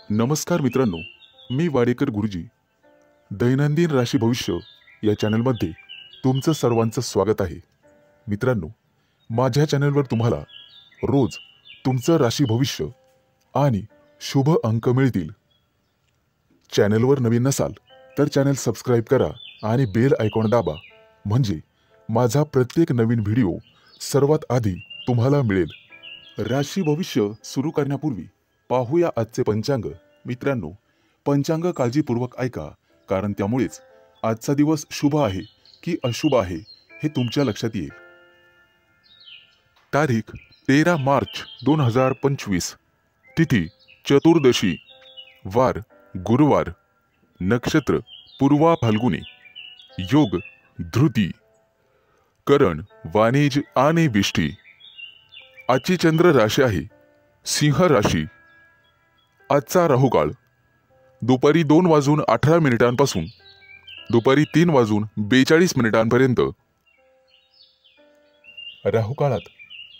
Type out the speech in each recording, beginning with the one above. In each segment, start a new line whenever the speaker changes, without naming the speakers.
नमस्कार मित्रांनो, मी वाडेकर गुरुजी दैनंदिन राशी भविष्य या चॅनलमध्ये तुमचं सर्वांचं स्वागत आहे. मित्रांनो, माझ्या चॅनलवर तुम्हाला रोज तुमचं राशी भविष्य आणि शुभ अंक मिळतील. चॅनलवर नवीन नसाल तर चॅनल सबस्क्राईब करा आणि बेल आयकॉन दाबा, म्हणजे माझा प्रत्येक नवीन व्हिडिओ सर्वात आधी तुम्हाला मिळेल. राशी भविष्य सुरू करण्यापूर्वी पाहूया आजचे पंचांग. मित्रांनो, पंचांग काळजीपूर्वक ऐका, कारण त्यामुळेच आजचा दिवस शुभ आहे की अशुभ आहे हे तुमच्या लक्षात येईल. तारीख 13 मार्च 2025, तिथी चतुर्दशी, वार गुरुवार, नक्षत्र पूर्वा फाल्गुनी, योग धृती, करण वाणिज आणि विष्टी. आजची चंद्र राशी आहे सिंह राशी. आजचा राहुकाळ दुपारी 2:18 दुपारी 3:42 राहुकाळात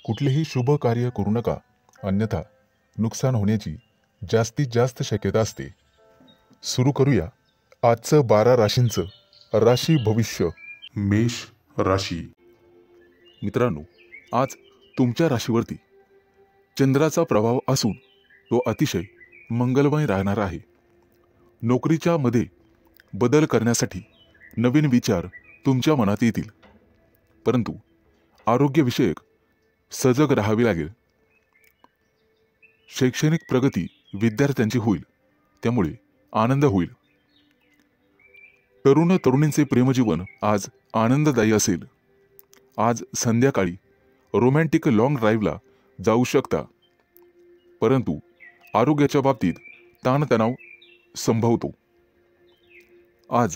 कुठलेही शुभ कार्य करू नका, अन्यथा नुकसान होण्याची जास्तीत जास्त शक्यता असते. सुरू करूया आजचं 12 राशींचं राशी भविष्य. मेष राशी. मित्रांनो, आज तुमच्या राशीवरती चंद्राचा प्रभाव असून तो अतिशय मंगलमय राहणार आहे. नोकरीच्या मध्ये बदल करण्यासाठी नवीन विचार तुमच्या मनात येतील, परंतु आरोग्यविषयक सजग राहावे लागेल. शैक्षणिक प्रगती विद्यार्थ्यांची होईल, त्यामुळे आनंद होईल. तरुण तरुणींचे प्रेमजीवन आज आनंददायी असेल. आज संध्याकाळी रोमॅन्टिक लॉंग ड्राईव्हला जाऊ शकता, परंतु आरोग्याच्या बाबतीत ताणतणाव संभवतो. आज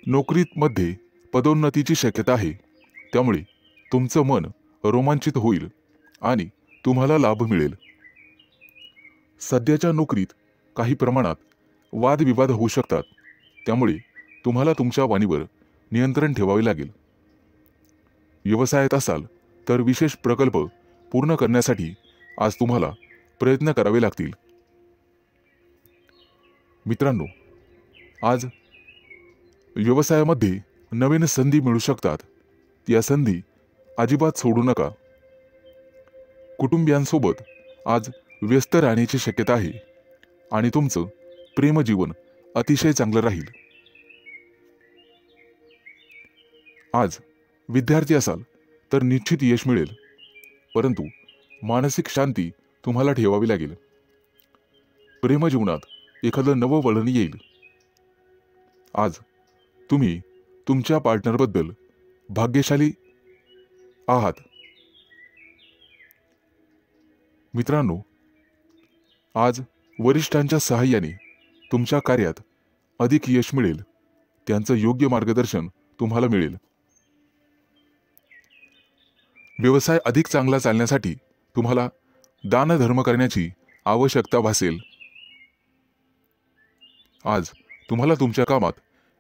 नोकरीमध्ये पदोन्नतीची शक्यता आहे, त्यामुळे तुमचं मन रोमांचित होईल आणि तुम्हाला लाभ मिळेल. सध्याच्या नोकरीत काही प्रमाणात वादविवाद होऊ शकतात, त्यामुळे तुम्हाला तुमच्या वाणीवर नियंत्रण ठेवावे लागेल. व्यवसायात असाल तर विशेष प्रकल्प पूर्ण करण्यासाठी आज तुम्हाला प्रयत्न करावे लागतील. मित्रांनो, आज व्यवसायामध्ये नवीन संधी मिळू शकतात. या संधी अजिबात सोडू नका. कुटुंबियांसोबत आज व्यस्त राहण्याची शक्यता आहे आणि तुमचं प्रेमजीवन अतिशय चांगलं राहील. आज विद्यार्थी असाल तर निश्चित यश मिळेल, परंतु मानसिक शांती तुम्हाला ठेवावी लागेल. प्रेमजीवनात एखादं नवं वळण येईल. आज तुम्ही तुमच्या पार्टनरबद्दल भाग्यशाली आहात. मित्रांनो, आज वरिष्ठांच्या सहाय्याने तुमच्या कार्यात अधिक यश मिळेल. त्यांचं योग्य मार्गदर्शन तुम्हाला मिळेल. व्यवसाय अधिक चांगला चालण्यासाठी तुम्हाला दानधर्म करण्याची आवश्यकता भासेल. आज तुम्हाला तुमच्या कामात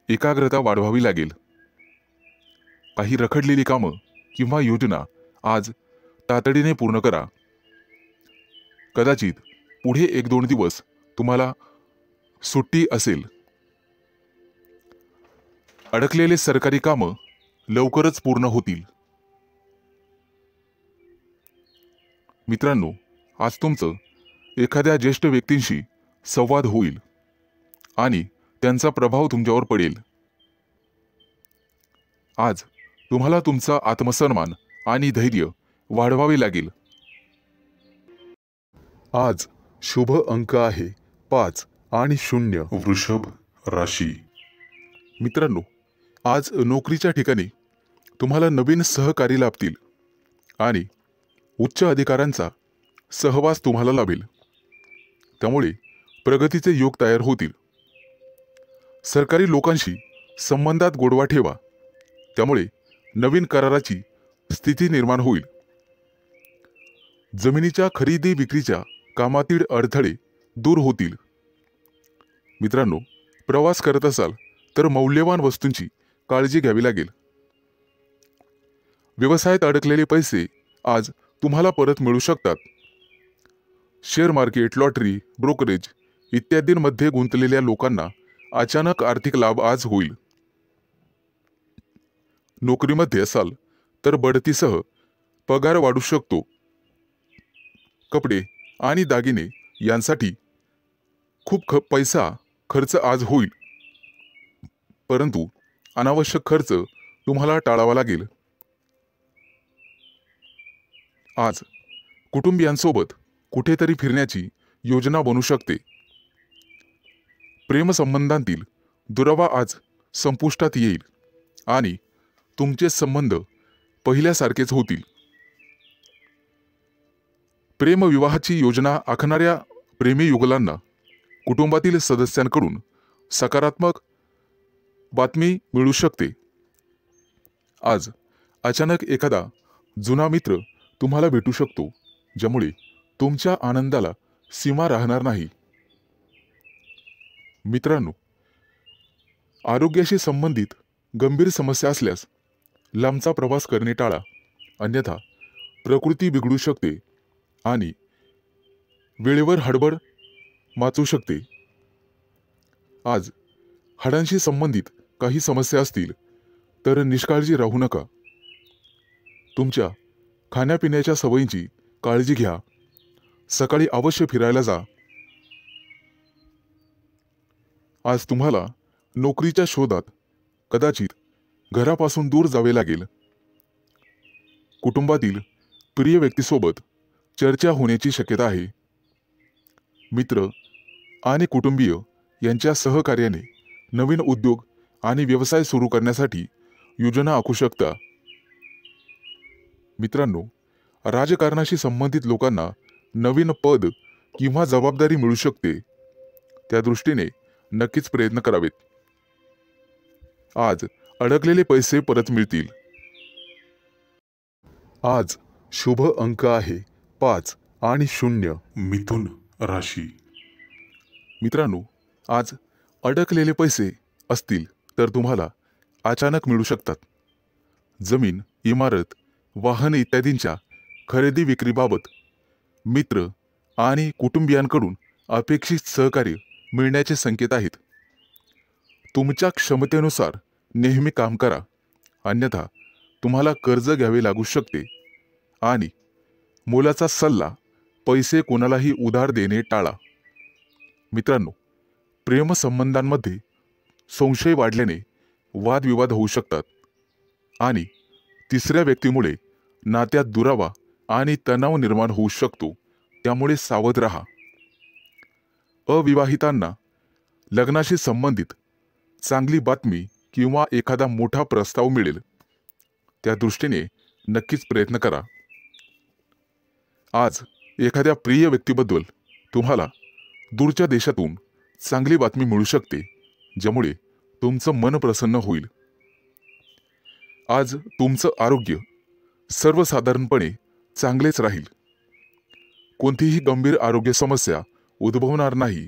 एकाग्रता वाढवावी लागेल. काही रखडलेली कामं किंवा योजना आज तातडीने पूर्ण करा. कदाचित पुढे 1-2 दिवस तुम्हाला सुट्टी असेल. अडकलेले सरकारी कामं लवकरच पूर्ण होतील. मित्रांनो, आज तुमचं एखाद्या ज्येष्ठ व्यक्तींशी संवाद होईल आणि त्यांचा प्रभाव तुमच्यावर पडेल. आज तुम्हाला तुमचा आत्मसन्मान आणि धैर्य वाढवावे लागेल. आज शुभ अंक आहे 5 आणि 0. वृषभ राशी. मित्रांनो, आज नोकरीच्या ठिकाणी तुम्हाला नवीन सहकारी लाभतील आणि उच्च अधिकाऱ्यांचा सहवास तुम्हाला लाभेल, त्यामुळे प्रगतीचे योग तयार होतील. सरकारी लोकांशी संबंधात गोडवा ठेवा, त्यामुळे नवीन कराराची स्थिती निर्माण होईल. जमिनीच्या खरेदी विक्रीच्या कामातील अडथळे दूर होतील. मित्रांनो, प्रवास करत असाल तर मौल्यवान वस्तूंची काळजी घ्यावी लागेल. व्यवसायात अडकलेले पैसे आज तुम्हाला परत मिळू शकतात. शेअर मार्केट, लॉटरी, ब्रोकरेज इत्यादींमध्ये गुंतलेल्या लोकांना अचानक आर्थिक लाभ आज होईल. नोकरीमध्ये असाल तर बढतीसह पगार वाढू शकतो. कपडे आणि दागिने यांसाठी खूप पैसा खर्च आज होईल, परंतु अनावश्यक खर्च तुम्हाला टाळावा लागेल. आज कुटुंबियांसोबत कुठेतरी फिरण्याची योजना बनू शकते. प्रेमसंबंधांतील दुरावा आज संपुष्टात येईल आणि तुमचे संबंध पहिल्यासारखेच होतील. प्रेमविवाहाची योजना आखणाऱ्या प्रेमी युगलांना कुटुंबातील सदस्यांकडून सकारात्मक बातमी मिळू शकते. आज अचानक एखादा जुना मित्र तुम्हाला भेटू शकतो, ज्यामुळे तुमच्या आनंदाला सीमा राहणार नाही. मित्रांनो, आरोग्याशी संबंधित गंभीर समस्या असल्यास लांबचा प्रवास करणे टाळा, अन्यथा प्रकृती बिघडू शकते आणि वेळेवर हडबड माचू शकते. आज हाडांशी संबंधित काही समस्या असतील तर निष्काळजी राहू नका. तुमच्या खाण्यापिण्याच्या सवयींची काळजी घ्या. सकाळी अवश्य फिरायला जा. आज तुम्हाला नोकरीच्या शोधात कदाचित घरापासून दूर जावे लागेल. कुटुंबातील प्रिय व्यक्तीसोबत चर्चा होण्याची शक्यता आहे. मित्र आणि कुटुंबीय यांच्या सहकार्याने नवीन उद्योग आणि व्यवसाय सुरू करण्यासाठी योजना आखू शकता. मित्रांनो, राजकारणाशी संबंधित लोकांना नवीन पद किंवा जबाबदारी मिळू शकते. त्या दृष्टीने नक्कीच प्रयत्न करावेत. आज अडकलेले पैसे परत मिळतील. आज शुभ अंक आहे 5 आणि 0. मिथुन राशी. मित्रांनो, आज अडकलेले पैसे असतील तर तुम्हाला अचानक मिळू शकतात. जमीन, इमारत, वाहन इत्यादींच्या खरेदी विक्रीबाबत मित्र आणि कुटुंबियांकडून अपेक्षित सहकार्य मिळण्याचे संकेत आहेत. तुमच्या क्षमतेनुसार नेहमी काम करा, अन्यथा तुम्हाला कर्ज घ्यावे लागू शकते. आणि मोलाचा सल्ला, पैसे कोणालाही उधार देणे टाळा. मित्रांनो, प्रेमसंबंधांमध्ये संशय वाढल्याने वादविवाद होऊ शकतात आणि तिसऱ्या व्यक्तीमुळे नात्यात दुरावा आणि तणाव निर्माण होऊ शकतो. त्यामुळे सावध राहा. अविवाहितांना लग्नाशी संबंधित चांगली बातमी किंवा एखादा मोठा प्रस्ताव मिळेल. त्या दृष्टीने नक्कीच प्रयत्न करा. आज एखाद्या प्रिय व्यक्तीबद्दल तुम्हाला दूरच्या देशातून चांगली बातमी मिळू शकते, ज्यामुळे तुमचं मन प्रसन्न होईल. आज तुमचं आरोग्य सर्वसाधारणपणे चांगलेच राहील. कोणतीही गंभीर आरोग्य समस्या उद्भवणार नाही.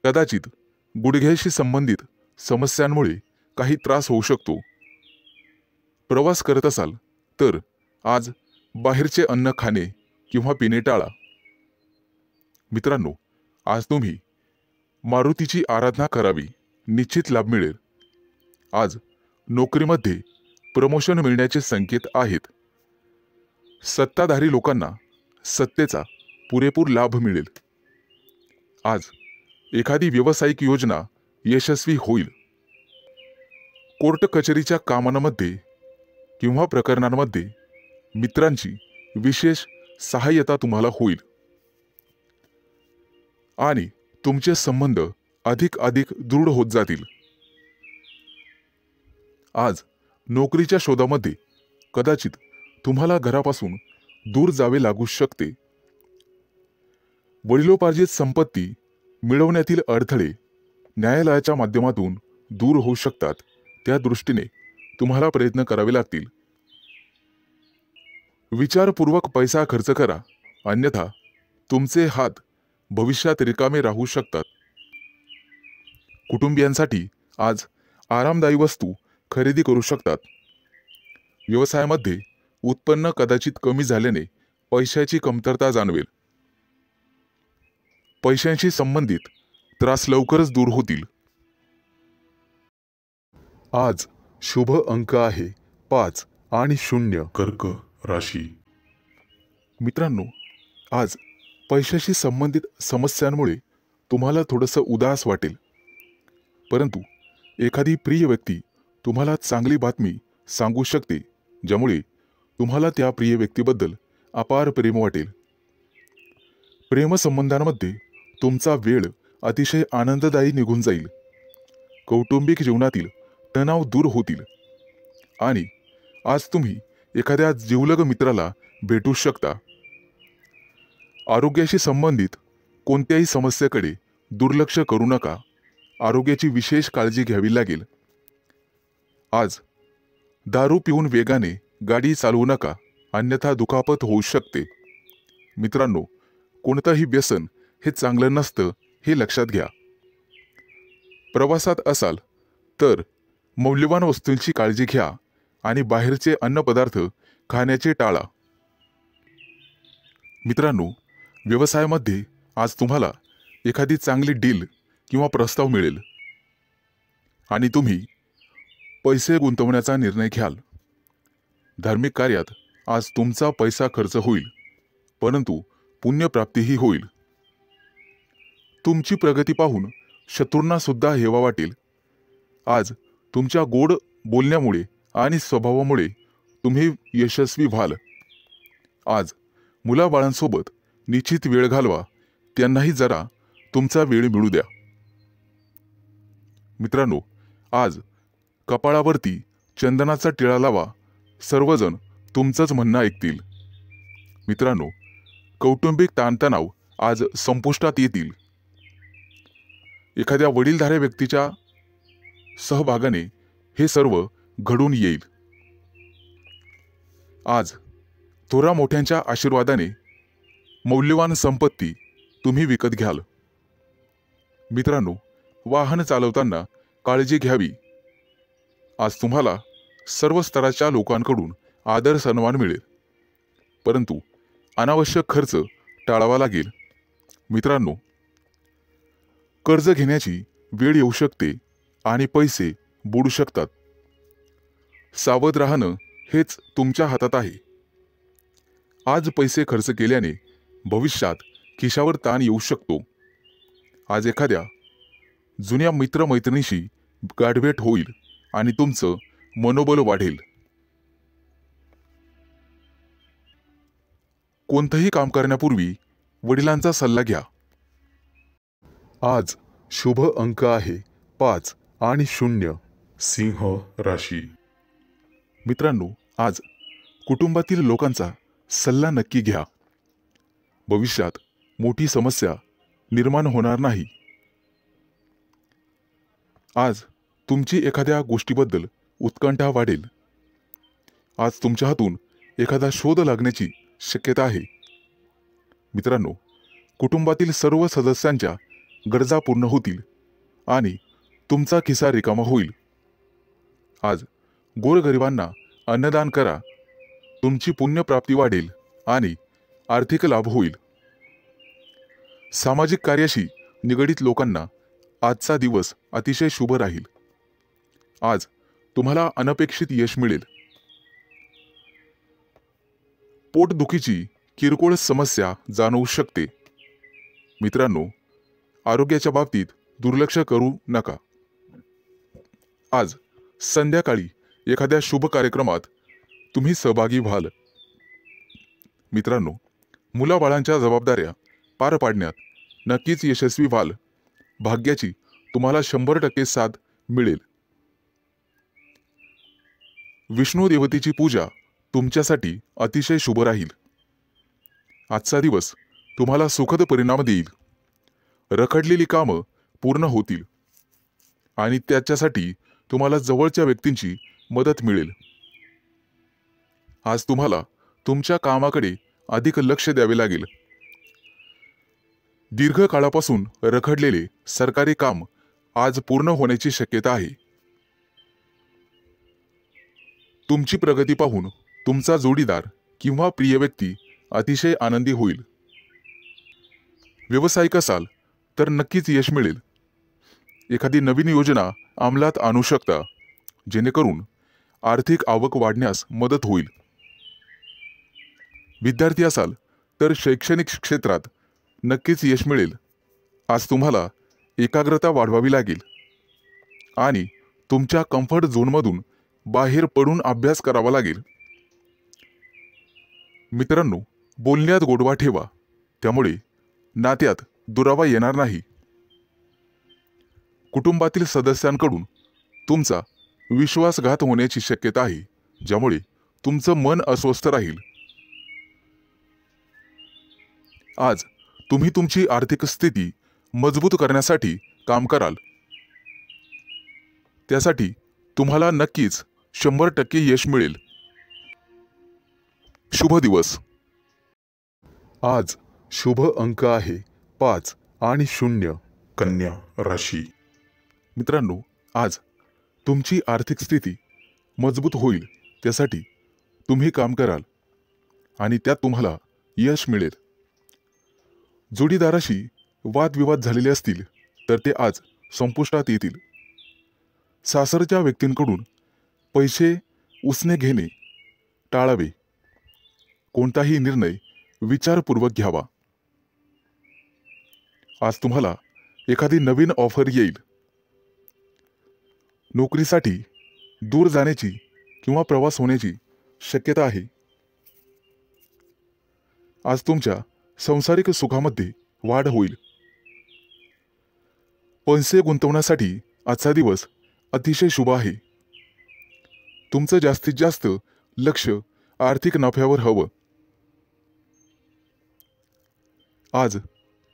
कदाचित गुडघ्याशी संबंधित समस्यांमुळे काही त्रास होऊ शकतो. प्रवास करत असाल तर आज बाहेरचे अन्न खाणे किंवा पिणे टाळा. मित्रांनो, आज तुम्ही मारुतीची आराधना करावी, निश्चित लाभ मिळेल. आज नोकरीमध्ये प्रमोशन मिळण्याचे संकेत आहेत. सत्ताधारी लोकांना सत्तेचा पुरेपूर लाभ मिळेल. आज एखादी व्यावसायिक योजना यशस्वी होईल. कोर्ट कचेरीच्या कामांमध्ये किंवा प्रकरणांमध्ये मित्रांची विशेष सहाय्यता तुम्हाला होईल आणि तुमचे संबंध अधिक दृढ होत जातील. आज नोकरीच्या शोधामध्ये कदाचित तुम्हाला घरापासून दूर जावे लागू शकते. वडिलोपार्जित संपत्ती मिळवण्यातील अडथळे न्यायालयाच्या माध्यमातून दूर होऊ शकतात. त्या दृष्टीने तुम्हाला प्रयत्न करावे लागतील. विचारपूर्वक पैसा खर्च करा, अन्यथा तुमचे हात भविष्यात रिकामे राहू शकतात. कुटुंबियांसाठी आज आरामदायी वस्तू खरेदी करू शकतात. व्यवसायामध्ये उत्पन्न कदाचित कमी झाल्याने पैशाची कमतरता जाणवेल. पैशांशी संबंधित त्रास लवकरच दूर होतील। आज शुभ अंक आहे 5 आणि 0। कर्क राशी। मित्रांनो, आज पैशाशी संबंधित समस्यांमुळे तुम्हाला थोडंसं उदास वाटेल, परंतु एखादी प्रिय व्यक्ती तुम्हाला चांगली बातमी सांगू शकते, ज्यामुळे तुम्हाला त्या प्रिय व्यक्तीबद्दल अपार प्रेम वाटेल। प्रेमसंबंधांमध्ये तुमचा वेळ अतिशय आनंददायी निघून जाईल। कौटुंबिक जीवनातील तणाव दूर होतील आणि आज तुम्ही एखाद्या जिवलग मित्राला भेटू शकता। आरोग्याशी संबंधित कोणत्याही समस्येकडे दुर्लक्ष करू नका, आरोग्याची विशेष काळजी घ्यावी लागेल। आज दारू पिऊन वेगाने गाडी चालवू नका, अन्यथा दुखापत होऊ शकते। मित्रांनो, कोणतंही व्यसन हे चांगलं नसतं हे लक्षात घ्या। प्रवासात असाल तर मौल्यवान वस्तूंची काळजी घ्या आणि बाहेरचे अन्नपदार्थ खाण्याचे टाळा। मित्रांनो, व्यवसायामध्ये आज तुम्हाला एखादी चांगली डील किंवा प्रस्ताव मिळेल आणि तुम्ही पैसे गुंतवण्याचा निर्णय घ्याल। धार्मिक कार्यात आज तुमचा पैसा खर्च होईल, परंतु पुण्यप्राप्तीही होईल। तुमची प्रगती पाहून शत्रूंना सुद्धा हेवा वाटेल। आज तुमच्या गोड बोलण्यामुळे आणि स्वभावामुळे तुम्ही यशस्वी व्हाल। आज मुलाबाळांसोबत निश्चित वेळ घालवा, त्यांनाही जरा तुमचा वेळ मिळू द्या। मित्रांनो, आज कपाळावरती चंदनाचा टिळा लावा, सर्वजण तुमचंच म्हणणं ऐकतील। मित्रांनो, कौटुंबिक ताणतणाव आज संपुष्टात येतील। एखाद्या वडीलधाऱ्या व्यक्तीच्या सहभागाने हे सर्व घडून येईल। आज थोरा मोठ्यांच्या आशीर्वादाने मौल्यवान संपत्ती तुम्ही विकत घ्याल। मित्रांनो, वाहन चालवताना काळजी घ्यावी। आज तुम्हाला सर्व स्तराच्या लोकांकडून आदर सन्मान मिळेल, परंतु अनावश्यक खर्च टाळावा लागेल। मित्रांनो, कर्ज घेण्याची वेळ येऊ शकते आणि पैसे बुडू शकतात। सावध राहणं हेच तुमच्या हातात आहे। आज पैसे खर्च केल्याने भविष्यात खिशावर ताण येऊ शकतो। आज एखाद्या जुन्या मित्रमैत्रिणीशी गाठभेट होईल आणि तुमचं मनोबल वाढेल। कोणतंही काम करण्यापूर्वी वडिलांचा सल्ला घ्या। आज शुभ अंक आहे 5 आणि 0। सिंह राशी। मित्रांनो, आज कुटुंबातील लोकांचा सल्ला नक्की घ्या। भविष्यात मोठी समस्या निर्माण होणार नाही। आज तुमची एखाद्या गोष्टीबद्दल उत्कंठा वाढेल। आज तुमच्या हातून एखादा शोध लागण्याची शक्यता आहे। मित्रांनो, कुटुंबातील सर्व सदस्यांच्या गरजा पूर्ण होतील आणि तुमचा खिसा रिकामा होईल। आज गोरगरिबांना अन्नदान करा, तुमची पुण्यप्राप्ती वाढेल आणि आर्थिक लाभ होईल। सामाजिक कार्याशी निगडित लोकांना आजचा दिवस अतिशय शुभ राहील। आज तुम्हाला अनपेक्षित यश मिळेल। पोटदुखीची किरकोळ समस्या जाणवू शकते। मित्रांनो, आरोग्याच्या बाबतीत दुर्लक्ष करू नका। आज संध्याकाळी एखाद्या शुभ कार्यक्रमात तुम्ही सहभागी व्हाल। मित्रांनो, मुलाबाळांच्या जबाबदाऱ्या पार पाडण्यात नक्कीच यशस्वी व्हाल। भाग्याची तुम्हाला 100% साथ मिळेल। विष्णू देवतेची पूजा तुमच्यासाठी अतिशय शुभ राहील। आजचा दिवस तुम्हाला सुखद परिणाम देईल। रखडलेली कामं पूर्ण होतील आणि त्याच्यासाठी तुम्हाला जवळच्या व्यक्तींची मदत मिळेल। आज तुम्हाला तुमच्या कामाकडे अधिक लक्ष द्यावे लागेल। दीर्घकाळापासून रखडलेले सरकारी काम आज पूर्ण होण्याची शक्यता आहे। तुमची प्रगती पाहून तुमचा जोडीदार किंवा प्रिय व्यक्ती अतिशय आनंदी होईल। व्यावसायिक असाल तर नक्कीच यश मिळेल. एखादी नवीन योजना अंमलात आणू शकता, जेणेकरून आर्थिक आवक वाढण्यास मदत होईल. विद्यार्थी असाल तर शैक्षणिक क्षेत्रात नक्कीच यश मिळेल. आज तुम्हाला एकाग्रता वाढवावी लागेल आणि तुमच्या कम्फर्ट झोनमधून बाहेर पडून अभ्यास करावा लागेल. मित्रांनो, बोलण्यात गोडवा ठेवा, त्यामुळे नात्यात दुरावा येणार नाही. कुटुंबातील सदस्यांकडून तुमचा विश्वासघात होण्याची शक्यता आहे, ज्यामुळे तुमचं मन अस्वस्थ राहील. आज तुम्ही तुमची आर्थिक स्थिती मजबूत करण्यासाठी काम कराल. त्यासाठी तुम्हाला नक्कीच 100% यश मिळेल. शुभ दिवस. आज शुभ अंक आहे 5 आणि 0. कन्या राशी. मित्रांनो, आज तुमची आर्थिक स्थिती मजबूत होईल, त्यासाठी तुम्ही काम कराल आणि त्यात तुम्हाला यश मिळेल. जोडीदाराशी वादविवाद झालेले असतील तर ते आज संपुष्टात येतील. सासरच्या व्यक्तींकडून पैसे उसने घेणे टाळावे. कोणताही निर्णय विचारपूर्वक घ्यावा. आज तुम्हाला एखादी नवीन ऑफर येईल. नोकरीसाठी दूर जाण्याची किंवा प्रवास होण्याची शक्यता आहे. आज तुमच्या सांसारिक सुखामध्ये वाढ होईल. पैसे गुंतवण्यासाठी आजचा दिवस अतिशय शुभ आहे. तुमचं जास्तीत जास्त लक्ष आर्थिक नफ्यावर हवं. आज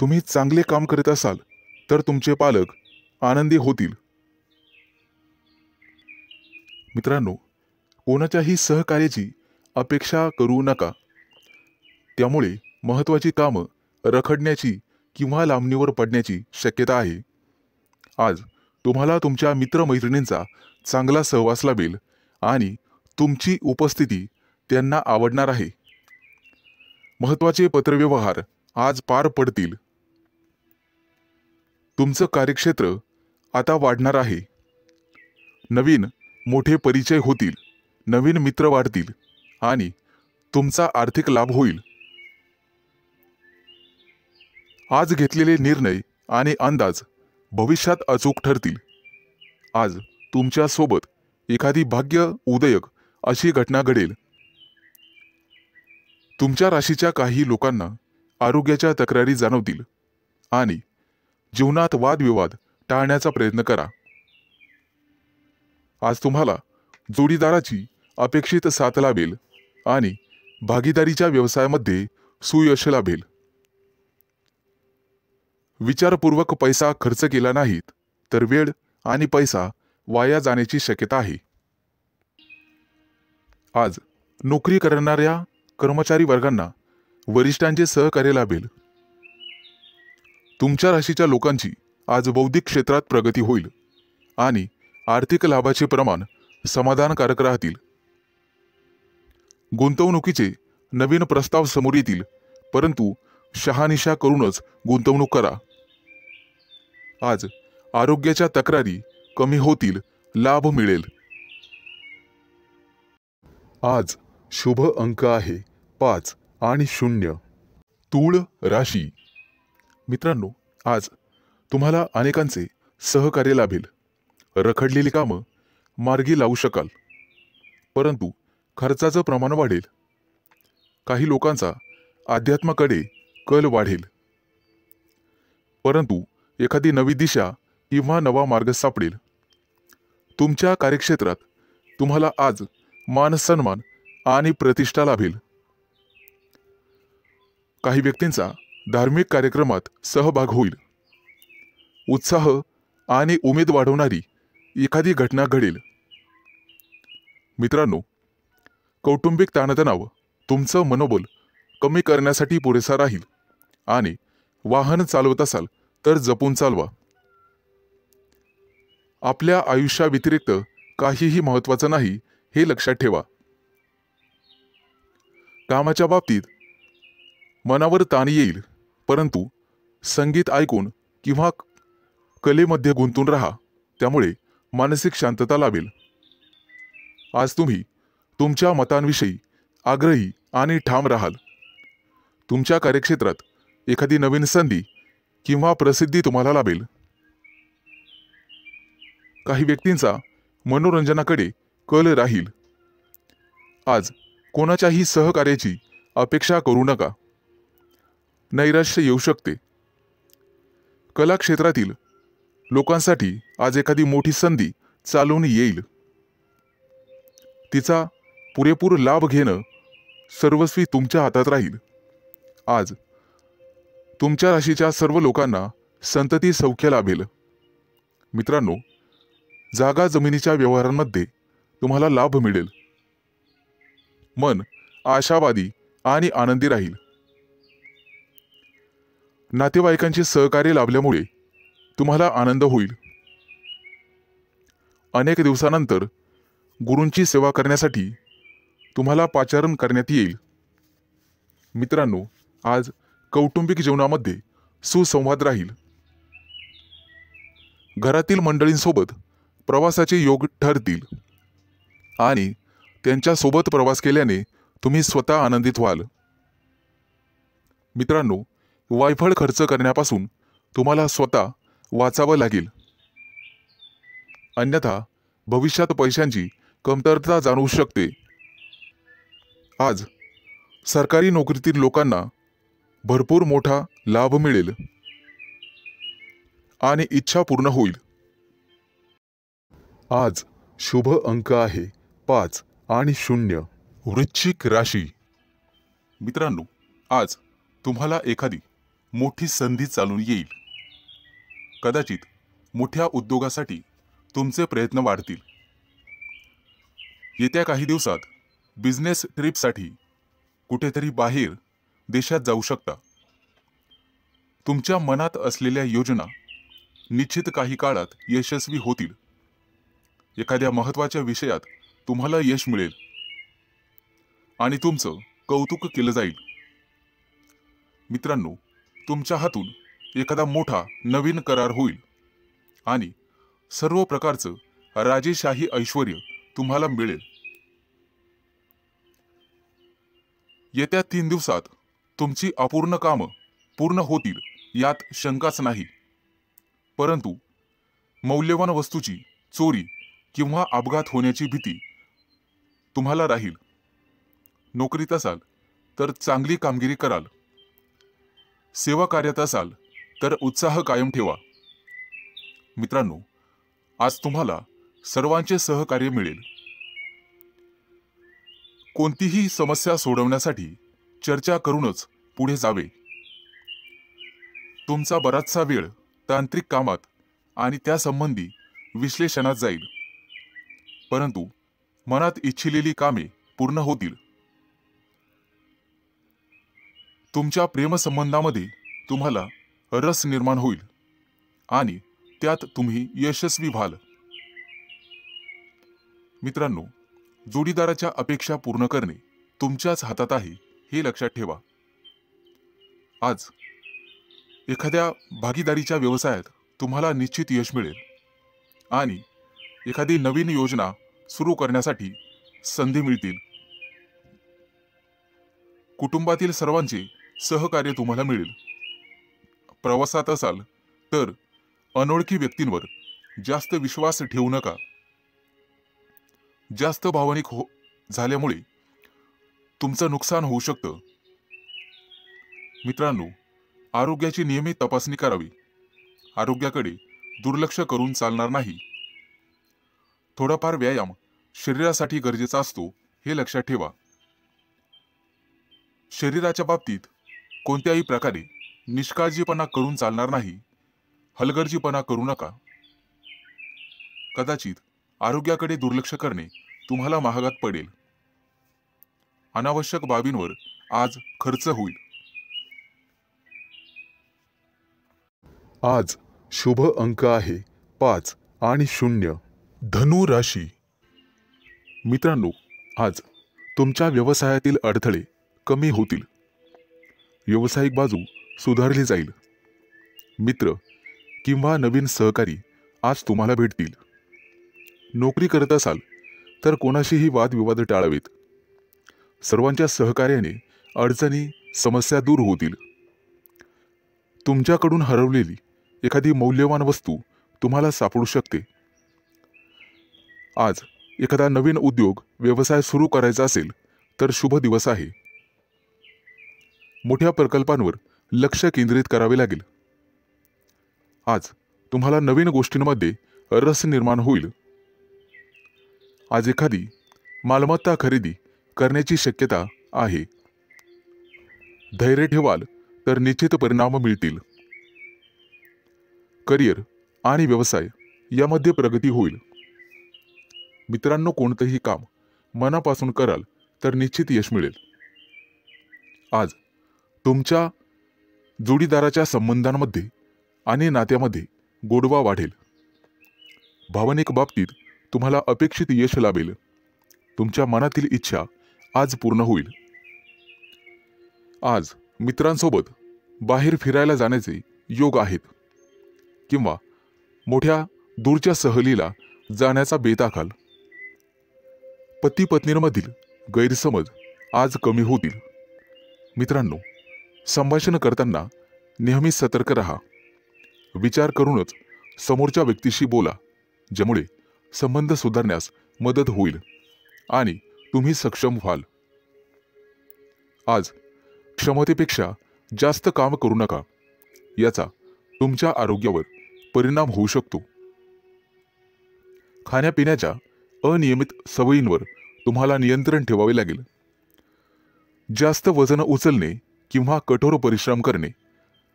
तुम्ही चांगले काम करत असाल तर तुमचे पालक आनंदी होतील. मित्रांनो, कोणाच्याही सहकार्याची अपेक्षा करू नका. त्यामुळे महत्त्वाची कामं रखडण्याची किंवा लांबणीवर पडण्याची शक्यता आहे. आज तुम्हाला तुमच्या मित्रमैत्रिणींचा चांगला सहवास लाभेल आणि तुमची उपस्थिती त्यांना आवडणार आहे. महत्त्वाचे पत्रव्यवहार आज पार पडतील. तुमचं कार्यक्षेत्र आता वाढणार आहे. नवीन मोठे परिचय होतील, नवीन मित्र वाढतील आणि तुमचा आर्थिक लाभ होईल. आज घेतलेले निर्णय आणि अंदाज भविष्यात अचूक ठरतील. आज तुमच्या सोबत एखादी भाग्य उदयक अशी घटना घडेल. तुमच्या राशीच्या काही लोकांना आरोग्याच्या तक्रारी जाणवतील आणि जीवनात वादविवाद टाळण्याचा प्रयत्न करा. आज तुम्हाला जोडीदाराची अपेक्षित साथ लाभेल आणि भागीदारीच्या व्यवसायामध्ये सुयश लाभेल. विचारपूर्वक पैसा खर्च केला नाहीत तर वेळ आणि पैसा वाया जाण्याची शक्यता आहे. आज नोकरी करणाऱ्या कर्मचारी वर्गांना वरिष्ठांचे सहकार्य लाभेल. तुमच्या राशीच्या लोकांची आज बौद्धिक क्षेत्रात प्रगती होईल आणि आर्थिक लाभाचे प्रमाण समाधानकारक राहतील. गुंतवणुकीचे नवीन प्रस्ताव समोर येतील, परंतु शहानिशा करूनच गुंतवणूक करा. आज आरोग्याच्या तक्रारी कमी होतील, लाभ मिळेल. आज शुभ अंक आहे 5 आणि 0. तूळ राशी. मित्रांनो, आज तुम्हाला अनेकांचे सहकार्य लाभेल. रखडलेली कामं मार्गी लावू शकाल, परंतु खर्चाचं प्रमाण वाढेल. काही लोकांचा अध्यात्माकडे कल वाढेल, परंतु एखादी नवी दिशा किंवा नवा मार्ग सापडेल. तुमच्या कार्यक्षेत्रात तुम्हाला आज मान सन्मान आणि प्रतिष्ठा लाभेल. काही व्यक्तींचा धार्मिक कार्यक्रमात सहभाग होईल. उत्साह आणि उमेद वाढवणारी एखादी घटना घडेल. मित्रांनो, कौटुंबिक ताणतणाव तुमचं मनोबल कमी करण्यासाठी पुरेसा राहील आणि वाहन चालवत असाल तर जपून चालवा. आपल्या आयुष्याव्यतिरिक्त काहीही महत्त्वाचं नाही हे लक्षात ठेवा. कामाच्या बाबतीत मनावर ताण येईल, परंतु संगीत ऐकून किंवा कलेमध्ये गुंतून राहा, त्यामुळे मानसिक शांतता लाभेल. आज तुम्ही तुमच्या मतांविषयी आग्रही आणि ठाम राहाल. तुमच्या कार्यक्षेत्रात एखादी नवीन संधी किंवा प्रसिद्धी तुम्हाला लाभेल. काही व्यक्तींचा मनोरंजनाकडे कल राहील. आज कोणाच्याही सहकार्याची अपेक्षा करू नका. नैराश्य येऊ शकते. कला क्षेत्रातील लोकांसाठी आज एखादी मोठी संधी चालून येईल. तिचा पुरेपूर लाभ घेणं सर्वस्वी तुमच्या हातात राहील. आज तुमच्या राशीच्या सर्व लोकांना संतती सौख्य लाभेल. मित्रांनो, जागा जमिनीच्या व्यवहारांमध्ये तुम्हाला लाभ मिळेल. मन आशावादी आणि आनंदी राहील. नातेवाईकांचे सहकार्य लाभल्यामुळे तुम्हाला आनंद होईल. अनेक दिवसानंतर गुरूंची सेवा करण्यासाठी तुम्हाला पाचारण करण्यात येईल. मित्रांनो, आज कौटुंबिक जीवनामध्ये सुसंवाद राहील. घरातील मंडळींसोबत प्रवासाचे योग ठरतील आणि त्यांच्यासोबत प्रवास केल्याने तुम्ही स्वतः आनंदित व्हाल. मित्रांनो, वायफळ खर्च करण्यापासून तुम्हाला स्वतः वाचावं लागेल. अन्यथा भविष्यात पैशांची कमतरता जाणवू शकते. आज सरकारी नोकरीतील लोकांना भरपूर मोठा लाभ मिळेल आणि इच्छा पूर्ण होईल. आज शुभ अंक आहे 5 आणि 0. वृश्चिक राशी. मित्रांनो, आज तुम्हाला एखादी मोठी संधी चालून येईल. कदाचित मोठ्या उद्योगासाठी तुमचे प्रयत्न वाढतील. येत्या काही दिवसात बिझनेस ट्रिपसाठी कुठेतरी बाहेर देशात जाऊ शकता. तुमच्या मनात असलेल्या योजना निश्चित काही काळात यशस्वी होतील. एखाद्या महत्त्वाच्या विषयात तुम्हाला यश मिळेल आणि तुमचं कौतुक केलं जाईल. मित्रांनो, तुमच्या हातून एखादा मोठा नवीन करार होईल आणि सर्व प्रकारचं राजेशाही ऐश्वर्य तुम्हाला मिळेल. येत्या 3 दिवसात तुमची अपूर्ण कामं पूर्ण होतील यात शंकाच नाही. परंतु मौल्यवान वस्तूची चोरी किंवा अपघात होण्याची भीती तुम्हाला राहील. नोकरीत असाल तर चांगली कामगिरी कराल. सेवा कार्यात असाल तर उत्साह कायम ठेवा. मित्रांनो, आज तुम्हाला सर्वांचे सहकार्य मिळेल. कोणतीही समस्या सोडवण्यासाठी चर्चा करूनच पुढे जावे. तुमचा बराचसा वेळ तांत्रिक कामात आणि त्यासंबंधी विश्लेषणात जाईल. परंतु मनात इच्छिलेली कामे पूर्ण होतील. तुमच्या प्रेमसंबंधामध्ये तुम्हाला रस निर्माण होईल आणि त्यात तुम्ही यशस्वी व्हाल. मित्रांनो, जोडीदाराच्या अपेक्षा पूर्ण करणे तुमच्याच हातात आहे हे लक्षात ठेवा. आज एखाद्या भागीदारीच्या व्यवसायात तुम्हाला निश्चित यश मिळेल आणि एखादी नवीन योजना सुरू करण्यासाठी संधी मिळतील. कुटुंबातील सर्वांचे सहकार्य तुम्हाला मिळेल. प्रवासात असाल तर अनोळखी व्यक्तींवर जास्त विश्वास ठेवू नका. जास्त भावनिक झाल्यामुळे तुमचं नुकसान होऊ शकतं. मित्रांनो, आरोग्याची नियमित तपासणी करावी. आरोग्याकडे दुर्लक्ष करून चालणार नाही. थोडाफार व्यायाम शरीरासाठी गरजेचा असतो हे लक्षात ठेवा. शरीराच्या बाबतीत कोणत्याही प्रकारे निष्काळजीपणा करून चालणार नाही. हलगर्जीपणा करू नका. कदाचित आरोग्याकडे दुर्लक्ष करणे तुम्हाला महागात पडेल. अनावश्यक बाबींवर आज खर्च होईल. आज शुभ अंक आहे 5 आणि 0. धनु राशी. मित्रांनो, आज तुमच्या व्यवसायातील अडथळे कमी होतील. व्यावसायिक बाजू सुधारली जाईल. मित्र किंवा नवीन सहकारी आज तुम्हाला भेटतील. नोकरी करत असाल तर कोणाशीही वादविवाद टाळावेत. सर्वांच्या सहकार्याने अडचणी समस्या दूर होतील. तुमच्याकडून हरवलेली एखादी मौल्यवान वस्तू तुम्हाला सापडू शकते. आज एखादा नवीन उद्योग व्यवसाय सुरू करायचा असेल तर शुभ दिवस आहे. मोठ्या प्रकल्पांवर लक्ष केंद्रित करावे लागेल. आज तुम्हाला नवीन गोष्टींमध्ये रस निर्माण होईल. आज एखादी मालमत्ता खरेदी करण्याची शक्यता आहे. धैर्य ठेवाल तर निश्चित परिणाम मिळतील. करिअर आणि व्यवसाय यामध्ये प्रगती होईल. मित्रांनो, कोणतेही काम मनापासून कराल तर निश्चित यश मिळेल. आज तुमच्या जोडीदाराच्या संबंधांमध्ये आणि नात्यामध्ये गोडवा वाढेल. भावनिक बाबतीत तुम्हाला अपेक्षित यश लाभेल. तुमच्या मनातील इच्छा आज पूर्ण होईल. आज मित्रांसोबत बाहेर फिरायला जाण्याचे योग आहेत किंवा मोठ्या दूरच्या सहलीला जाण्याचा बेत आखाल. पती पत्नींमधील गैरसमज आज कमी होतील. मित्रांनो, संभाषण करताना नेहमी सतर्क राहा. विचार करूनच समोरच्या व्यक्तीशी बोला, ज्यामुळे संबंध सुधारण्यास मदत होईल आणि तुम्ही सक्षम व्हाल. आज क्षमतेपेक्षा जास्त काम करू नका. याचा तुमच्या आरोग्यावर परिणाम होऊ शकतो. खाण्यापिण्याच्या अनियमित सवयींवर तुम्हाला नियंत्रण ठेवावे लागेल. जास्त वजन उचलणे किंवा कठोर परिश्रम करणे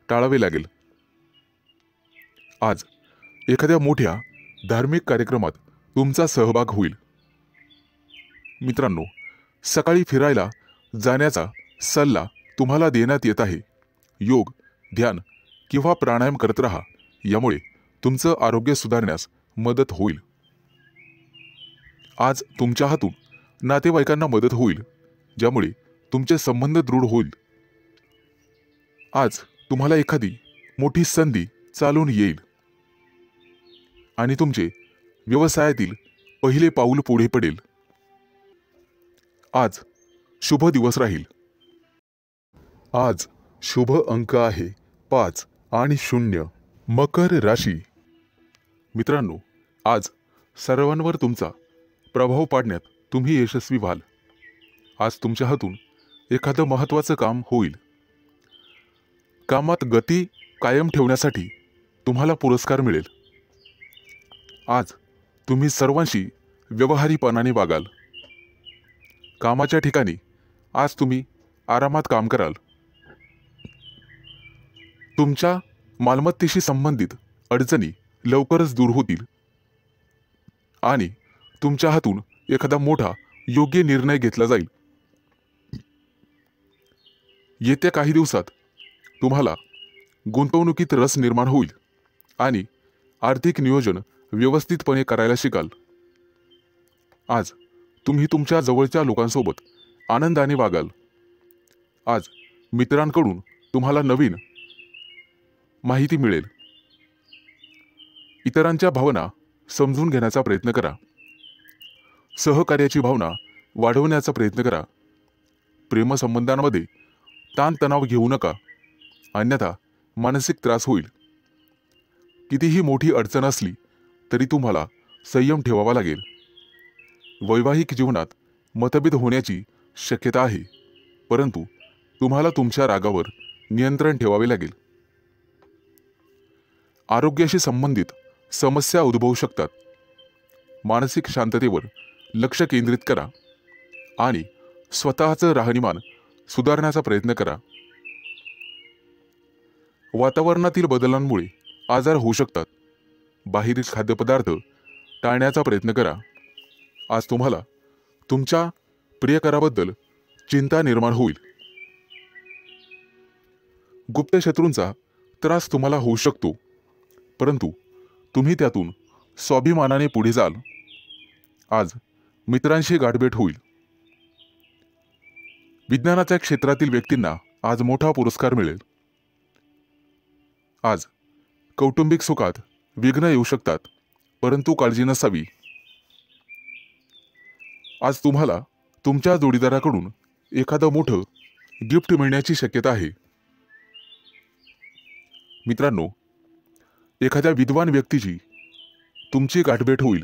टाळावे लागेल. आज एखाद्या मोठ्या धार्मिक कार्यक्रमात तुमचा सहभाग होईल. मित्रांनो, सकाळी फिरायला जाण्याचा सल्ला तुम्हाला देण्यात येत आहे. योग, ध्यान किंवा प्राणायाम करत राहा. यामुळे तुमचं आरोग्य सुधारण्यास मदत होईल. आज तुमच्या हातून नातेवाईकांना मदत होईल, ज्यामुळे तुमचे संबंध दृढ होईल. आज तुम्हाला एखादी मोठी संधी चालून येईल आणि तुमचे व्यवसायातील पहिले पाऊल पुढे पडेल. आज शुभ दिवस राहील. आज शुभ अंक आहे 5 आणि 0. मकर राशी. मित्रांनो, आज सर्वांवर तुमचा प्रभाव पाडण्यात तुम्ही यशस्वी व्हाल. आज तुमच्या हातून एखादं महत्त्वाचं काम होईल. कामात गती कायम ठेवण्यासाठी तुम्हाला पुरस्कार मिळेल. आज तुम्ही सर्वांशी व्यवहारीपणाने वागाल. कामाच्या ठिकाणी आज तुम्ही आरामात काम कराल. तुमच्या मालमत्तेशी संबंधित अडचणी लवकरच दूर होतील आणि तुमच्या हातून एखादा मोठा योग्य निर्णय घेतला जाईल. येत्या काही दिवसात तुम्हाला गुंतवणुकीत रस निर्माण होईल आणि आर्थिक नियोजन व्यवस्थितपणे करायला शिकाल. आज तुम्ही तुमच्या जवळच्या लोकांसोबत आनंदाने वागाल. आज मित्रांकडून तुम्हाला नवीन माहिती मिळेल. इतरांच्या भावना समजून घेण्याचा प्रयत्न करा. सहकार्याची भावना वाढवण्याचा प्रयत्न करा. प्रेमसंबंधांमध्ये ताणतणाव घेऊ नका, अन्यथा मानसिक त्रास होईल. कितीही मोठी अडचण असली तरी तुम्हाला संयम ठेवावा लागेल. वैवाहिक जीवनात मतभेद होण्याची शक्यता आहे, परंतु तुम्हाला तुमच्या रागावर नियंत्रण ठेवावे लागेल. आरोग्याशी संबंधित समस्या उद्भवू शकतात. मानसिक शांततेवर लक्ष केंद्रित करा आणि स्वतःचं राहणीमान सुधारण्याचा प्रयत्न करा. वातावरणातील बदलांमुळे आजार होऊ शकतात. बाहेरील खाद्यपदार्थ टाळण्याचा प्रयत्न करा. आज तुम्हाला तुमच्या प्रियकराबद्दल चिंता निर्माण होईल. गुप्त शत्रूंचा त्रास तुम्हाला होऊ शकतो, परंतु तुम्ही त्यातून स्वाभिमानाने पुढे जाल. आज मित्रांशी गाठभेट होईल. विज्ञानाच्या क्षेत्रातील व्यक्तींना आज मोठा पुरस्कार मिळेल. आज कौटुंबिक सुखात विघ्न येऊ शकतात, परंतु काळजी नसावी. आज तुम्हाला तुमच्या जोडीदाराकडून एखादं मोठं गिफ्ट मिळण्याची शक्यता आहे. मित्रांनो, एखाद्या विद्वान व्यक्तीची तुमची गाठभेट होईल.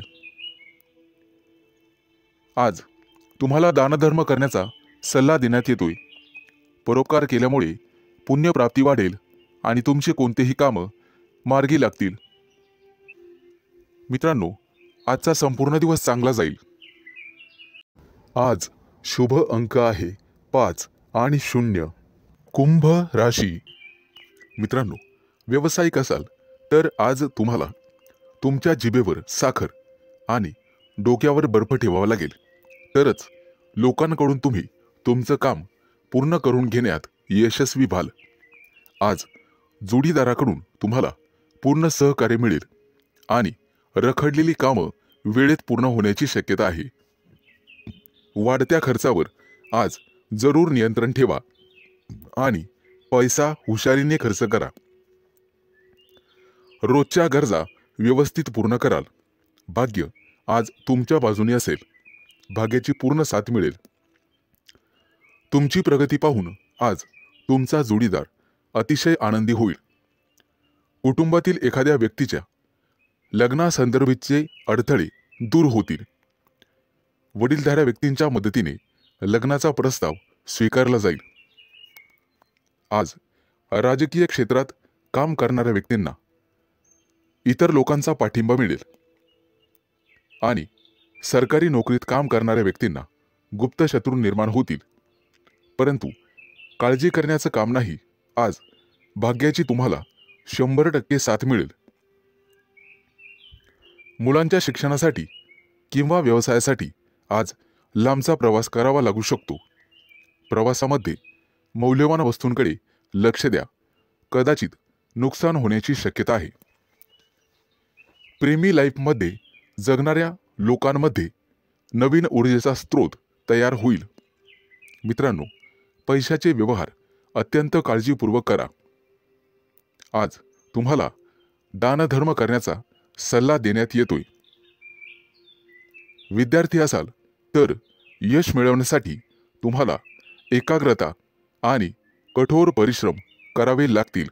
आज तुम्हाला दानधर्म करण्याचा सल्ला देण्यात येतोय. परोपकार केल्यामुळे पुण्यप्राप्ती वाढेल आणि तुमचे कोणतेही कामं मार्गी लागतील. मित्रांनो, आजचा संपूर्ण दिवस चांगला जाईल. आज शुभ अंक आहे 5 आणि 0. कुंभ राशी. मित्रांनो, व्यावसायिक असाल तर आज तुम्हाला तुमच्या जिभेवर साखर आणि डोक्यावर बर्फ ठेवावा लागेल, तरच लोकांकडून तुम्ही तुमचं काम पूर्ण करून घेण्यात यशस्वी व्हाल. आज जोडीदाराकडून तुम्हाला पूर्ण सहकार्य मिळेल आणि रखडलेली कामं वेळेत पूर्ण होण्याची शक्यता आहे. वाढत्या खर्चावर आज जरूर नियंत्रण ठेवा आणि पैसा हुशारीने खर्च करा. रोजच्या गरजा व्यवस्थित पूर्ण कराल. भाग्य आज तुमच्या बाजूने असेल. भाग्याची पूर्ण साथ मिळेल. तुमची प्रगती पाहून आज तुमचा जोडीदार अतिशय आनंदी होईल. कुटुंबातील एखाद्या व्यक्तीच्या लग्नासंदर्भाचे अडथळे दूर होतील. वडीलधाऱ्या व्यक्तींच्या मदतीने लग्नाचा प्रस्ताव स्वीकारला जाईल. आज राजकीय क्षेत्रात काम करणाऱ्या व्यक्तींना इतर लोकांचा पाठिंबा मिळेल आणि सरकारी नोकरीत काम करणाऱ्या व्यक्तींना गुप्त शत्रू निर्माण होतील. परंतु काळजी करण्याचं काम नाही. आज भाग्याची तुम्हाला 100% साथ मिळेल. मुलांच्या शिक्षणासाठी किंवा व्यवसायासाठी आज लांबचा प्रवास करावा लागू शकतो. प्रवासामध्ये मौल्यवान वस्तूंकडे लक्ष द्या. कदाचित नुकसान होण्याची शक्यता आहे. प्रेमी लाईफमध्ये जगणाऱ्या लोकांमध्ये नवीन ऊर्जेचा स्रोत तयार होईल. मित्रांनो, पैशाचे व्यवहार अत्यंत काळजीपूर्वक करा. आज तुम्हाला दानधर्म करण्याचा सल्ला देण्यात येतोय. विद्यार्थी असाल तर यश मिळवण्यासाठी तुम्हाला एकाग्रता आणि कठोर परिश्रम करावे लागतील.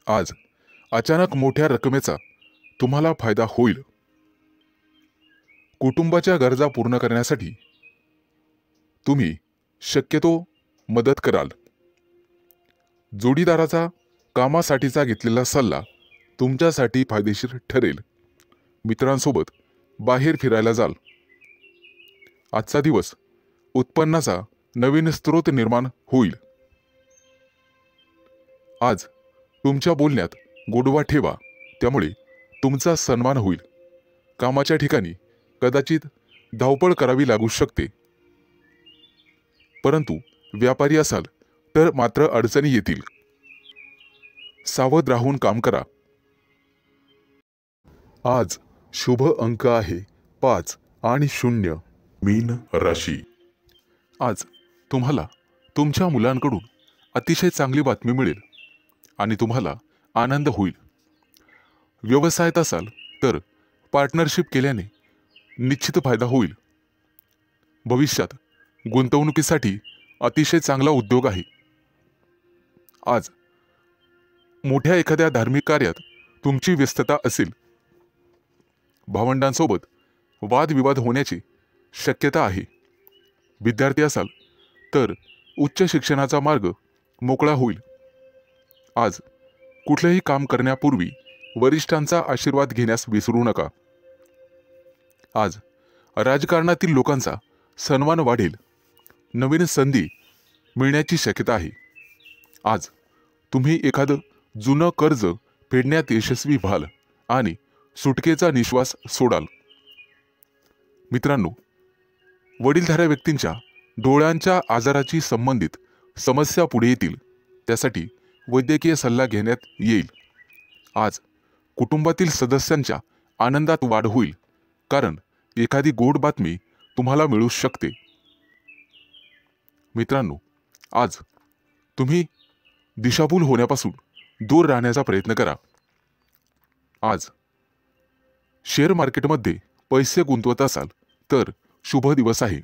आज अचानक मोठ्या रकमेचा तुम्हाला फायदा होईल. कुटुंबाच्या गरजा पूर्ण करण्यासाठी तुम्ही शक्यतो मदत कराल. जोडीदाराचा कामासाठीचा घेतलेला सल्ला तुमच्यासाठी फायदेशीर ठरेल. मित्रांसोबत बाहेर फिरायला जाल. आजचा दिवस उत्पन्नाचा नवीन स्रोत निर्माण होईल. आज तुमच्या बोलण्यात गोडवा ठेवा, त्यामुळे तुमचा सन्मान होईल. कामाच्या ठिकाणी कदाचित धावपळ करावी लागू शकते, परंतु व्यापारी असाल तर मात्र अडचणी येतील. सावध राहून काम करा. आज शुभ अंक आहे 5 आणि 0. मीन राशी. आज तुम्हाला तुमच्या मुलांकडून अतिशय चांगली बातमी मिळेल आणि तुम्हाला आनंद होईल. व्यवसायात असाल तर पार्टनरशिप केल्याने निश्चित फायदा होईल. भविष्यात गुंतवणुकीसाठी अतिशय चांगला उद्योग आहे. आज मोठ्या एखाद्या धार्मिक कार्यात तुमची व्यस्तता असेल. भावंडांसोबत वादविवाद होण्याची शक्यता आहे. विद्यार्थी असाल तर उच्च शिक्षणाचा मार्ग मोकळा होईल. आज कुठलेही काम करण्यापूर्वी वरिष्ठांचा आशीर्वाद घेण्यास विसरू नका. आज राजकारणातील लोकांचा सन्मान वाढेल. नवीन संधी मिळण्याची शक्यता आहे. आज तुम्ही एखादं जुनं कर्ज फेडण्यात यशस्वी व्हाल आणि सुटकेचा निश्वास सोडाल. मित्रांनो, वडीलधाऱ्या व्यक्तींच्या डोळ्यांच्या आजाराची संबंधित समस्या पुढे येतील. त्यासाठी वैद्यकीय सल्ला घेण्यात येईल. आज कुटुंबातील सदस्यांच्या आनंदात वाढ होईल, कारण एखादी गोड बातमी तुम्हाला मिळू शकते. मित्रांनो, आज तुम्ही दिशाभूल होण्यापासून दूर राहण्याचा प्रयत्न करा. आज शेअर मार्केटमध्ये पैसे गुंतवत असाल तर शुभ दिवस आहे.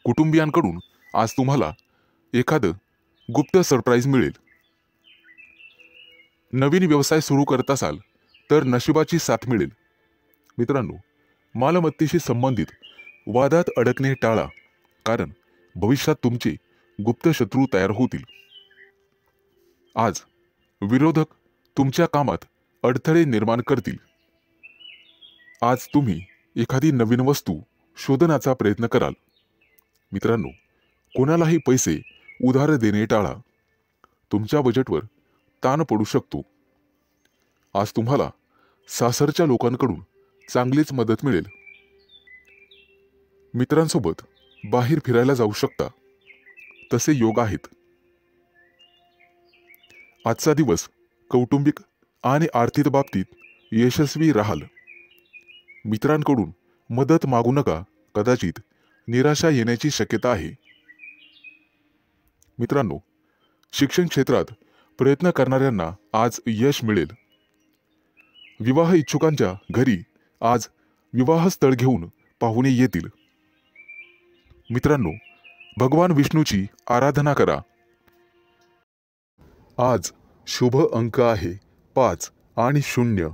कुटुंबियांकडून आज तुम्हाला एखादं गुप्त सरप्राईज मिळेल. नवीन व्यवसाय सुरू करत असाल तर नशिबाची साथ मिळेल. मित्रांनो, मालमत्तेशी संबंधित वादात अडकणे टाळा, कारण भविष्यात तुमचे गुप्त शत्रू तयार होतील. आज विरोधक तुमच्या कामात अडथळे निर्माण करतील. आज तुम्ही एखादी नवीन वस्तू शोधण्याचा प्रयत्न कराल. मित्रांनो, कोणालाही पैसे उधार देणे टाळा. तुमच्या बजेटवर ताण पडू शकतो. आज तुम्हाला सासरच्या लोकांकडून चांगलीच मदत मिळेल. मित्रांसोबत बाहेर फिरायला जाऊ शकता, तसे योग आहेत. आजचा दिवस कौटुंबिक आणि आर्थिक बाबतीत यशस्वी राहाल. मित्रांकडून मदत मागू नका, कदाचित निराशा येण्याची शक्यता आहे. मित्रांनो, शिक्षण क्षेत्रात प्रयत्न करणाऱ्यांना आज यश मिळेल. विवाह इच्छुकांच्या घरी आज विवाहस्थळ घेऊन पाहुणे येतील. मित्रांनो, भगवान विष्णूची आराधना करा. आज शुभ अंक आहे 5 आणि 0.